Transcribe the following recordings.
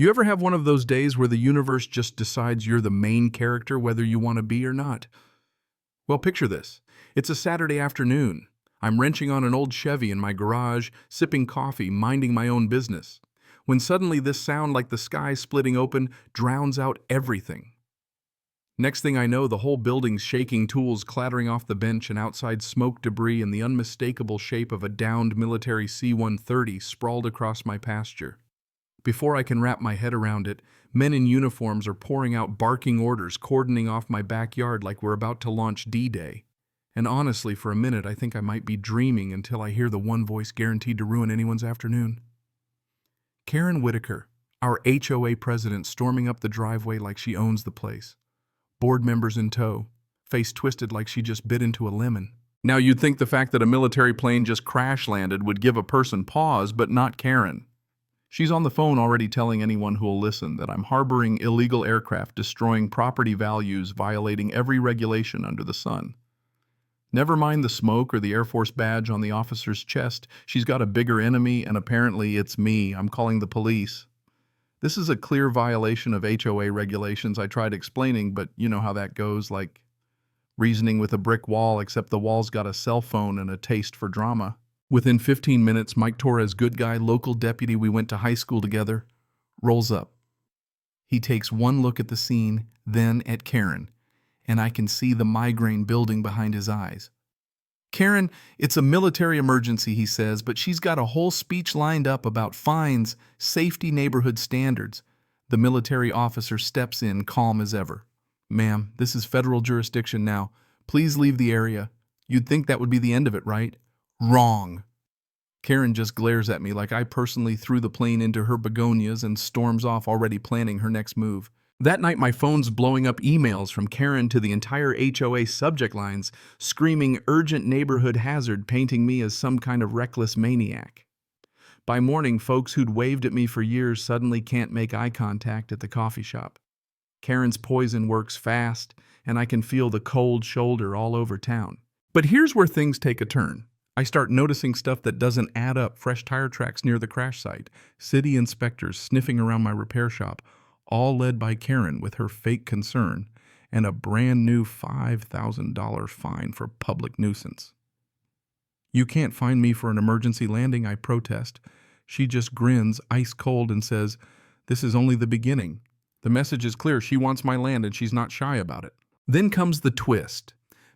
You ever have one of those days where the universe just decides you're the main character whether you want to be or not? Well, picture this. It's a Saturday afternoon. I'm wrenching on an old Chevy in my garage, sipping coffee, minding my own business, when suddenly this sound like the sky splitting open drowns out everything. Next thing I know, the whole building's shaking, tools clattering off the bench, and outside smoke debris and the unmistakable shape of a downed military C-130 sprawled across my pasture. Before I can wrap my head around it, men in uniforms are pouring out barking orders, cordoning off my backyard like we're about to launch D-Day. And honestly, for a minute, I think I might be dreaming until I hear the one voice guaranteed to ruin anyone's afternoon. Karen Whitaker, our HOA president, storming up the driveway like she owns the place. Board members in tow, face twisted like she just bit into a lemon. Now you'd think the fact that a military plane just crash landed would give a person pause, but not Karen. She's on the phone already telling anyone who'll listen that I'm harboring illegal aircraft, destroying property values, violating every regulation under the sun. Never mind the smoke or the Air Force badge on the officer's chest, she's got a bigger enemy, and apparently it's me. I'm calling the police. This is a clear violation of HOA regulations. I tried explaining, but you know how that goes, like reasoning with a brick wall, except the wall's got a cell phone and a taste for drama. Within 15 minutes, Mike Torres, good guy, local deputy we went to high school together, rolls up. He takes one look at the scene, then at Karen, and I can see the migraine building behind his eyes. Karen, it's a military emergency, he says, but she's got a whole speech lined up about fines, safety, neighborhood standards. The military officer steps in, calm as ever. Ma'am, this is federal jurisdiction now. Please leave the area. You'd think that would be the end of it, right? Wrong. Karen just glares at me like I personally threw the plane into her begonias and storms off, already planning her next move. That night, my phone's blowing up emails from Karen to the entire HOA subject lines, screaming urgent neighborhood hazard, painting me as some kind of reckless maniac. By morning, folks who'd waved at me for years suddenly can't make eye contact at the coffee shop. Karen's poison works fast, and I can feel the cold shoulder all over town. But here's where things take a turn. I start noticing stuff that doesn't add up. Fresh tire tracks near the crash site, city inspectors sniffing around my repair shop, all led by Karen with her fake concern, and a brand new $5,000 fine for public nuisance. You can't find me for an emergency landing, I protest. She just grins, ice cold, and says, this is only the beginning. The message is clear. She wants my land, and she's not shy about it. Then comes the twist.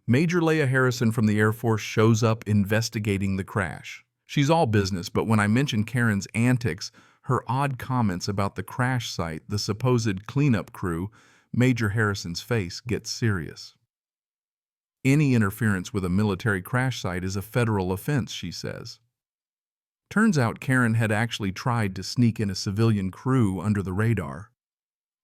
Major Leia Harrison from the Air Force shows up investigating the crash. She's all business, but when I mention Karen's antics, her odd comments about the crash site, the supposed cleanup crew, Major Harrison's face gets serious. Any interference with a military crash site is a federal offense, she says. Turns out Karen had actually tried to sneak in a civilian crew under the radar.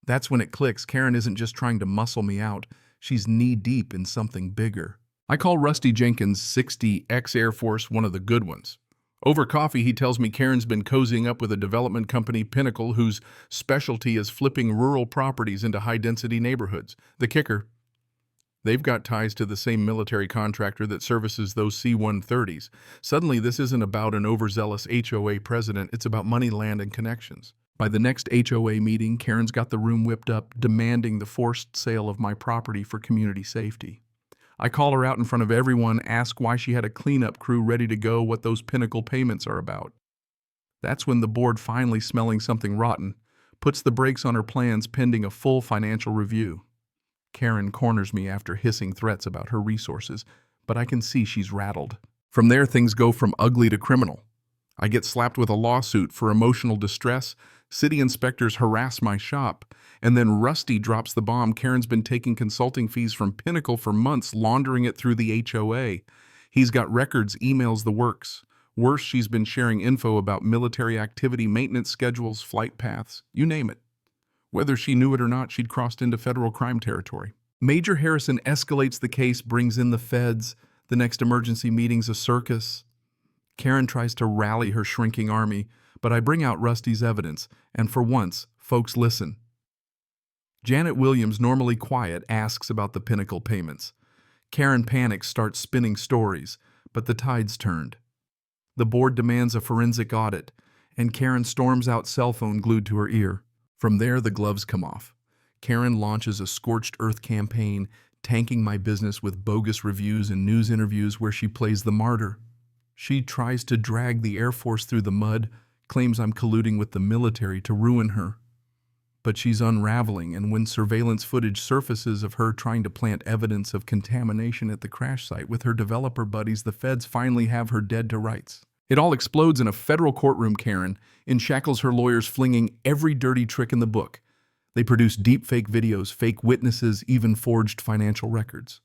That's when it clicks. Karen isn't just trying to muscle me out. She's knee-deep in something bigger. I call Rusty Jenkins, 60, ex-Air Force, one of the good ones. Over coffee, he tells me Karen's been cozying up with a development company, Pinnacle, whose specialty is flipping rural properties into high-density neighborhoods. The kicker, they've got ties to the same military contractor that services those C-130s. Suddenly, this isn't about an overzealous HOA president. It's about money, land, and connections. By the next HOA meeting, Karen's got the room whipped up, demanding the forced sale of my property for community safety. I call her out in front of everyone, ask why she had a cleanup crew ready to go, what those Pinnacle payments are about. That's when the board, finally smelling something rotten, puts the brakes on her plans pending a full financial review. Karen corners me after hissing threats about her resources, but I can see she's rattled. From there, things go from ugly to criminal. I get slapped with a lawsuit for emotional distress, city inspectors harass my shop, and then Rusty drops the bomb. Karen's been taking consulting fees from Pinnacle for months, laundering it through the HOA. He's got records, emails, the works. Worse, she's been sharing info about military activity, maintenance schedules, flight paths, you name it. Whether she knew it or not, she'd crossed into federal crime territory. Major Harrison escalates the case, brings in the feds. The next emergency meeting's a circus. Karen tries to rally her shrinking army, but I bring out Rusty's evidence, and for once, folks listen. Janet Williams, normally quiet, asks about the Pinnacle payments. Karen panics, starts spinning stories, but the tide's turned. The board demands a forensic audit, and Karen storms out, cell phone glued to her ear. From there, the gloves come off. Karen launches a scorched earth campaign, tanking my business with bogus reviews and news interviews where she plays the martyr. She tries to drag the Air Force through the mud, claims I'm colluding with the military to ruin her. But she's unraveling, and when surveillance footage surfaces of her trying to plant evidence of contamination at the crash site with her developer buddies, the feds finally have her dead to rights. It all explodes in a federal courtroom. Karen enshackles her lawyers, flinging every dirty trick in the book. They produce deep-fake videos, fake witnesses, even forged financial records.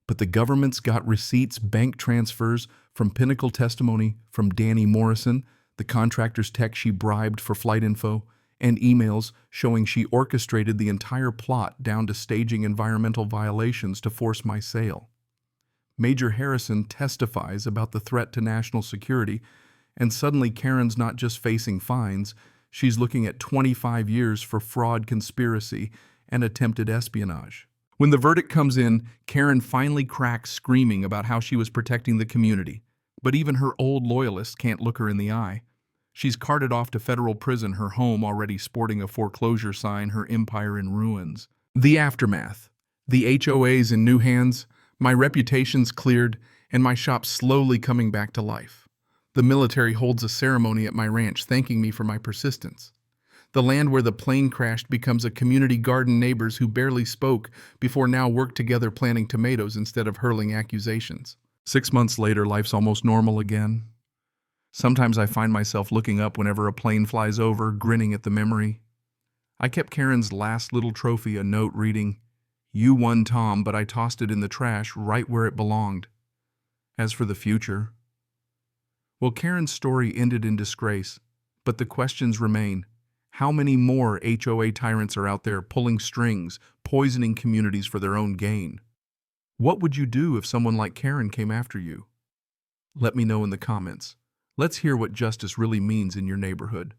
But the government's got receipts, bank transfers, from Pinnacle testimony from Danny Morrison, the contractor's tech she bribed for flight info, and emails showing she orchestrated the entire plot down to staging environmental violations to force my sale. Major Harrison testifies about the threat to national security, and suddenly Karen's not just facing fines, she's looking at 25 years for fraud, conspiracy, and attempted espionage. When the verdict comes in, Karen finally cracks, screaming about how she was protecting the community. But even her old loyalists can't look her in the eye. She's carted off to federal prison, her home already sporting a foreclosure sign, her empire in ruins. The aftermath. The HOA's in new hands, my reputation's cleared, and my shop slowly coming back to life. The military holds a ceremony at my ranch thanking me for my persistence. The land where the plane crashed becomes a community garden, neighbors who barely spoke before now work together planting tomatoes instead of hurling accusations. 6 months later, life's almost normal again. Sometimes I find myself looking up whenever a plane flies over, grinning at the memory. I kept Karen's last little trophy, a note reading, "You won, Tom, but I tossed it in the trash right where it belonged." As for the future, well, Karen's story ended in disgrace, but the questions remain. How many more HOA tyrants are out there pulling strings, poisoning communities for their own gain? What would you do if someone like Karen came after you? Let me know in the comments. Let's hear what justice really means in your neighborhood.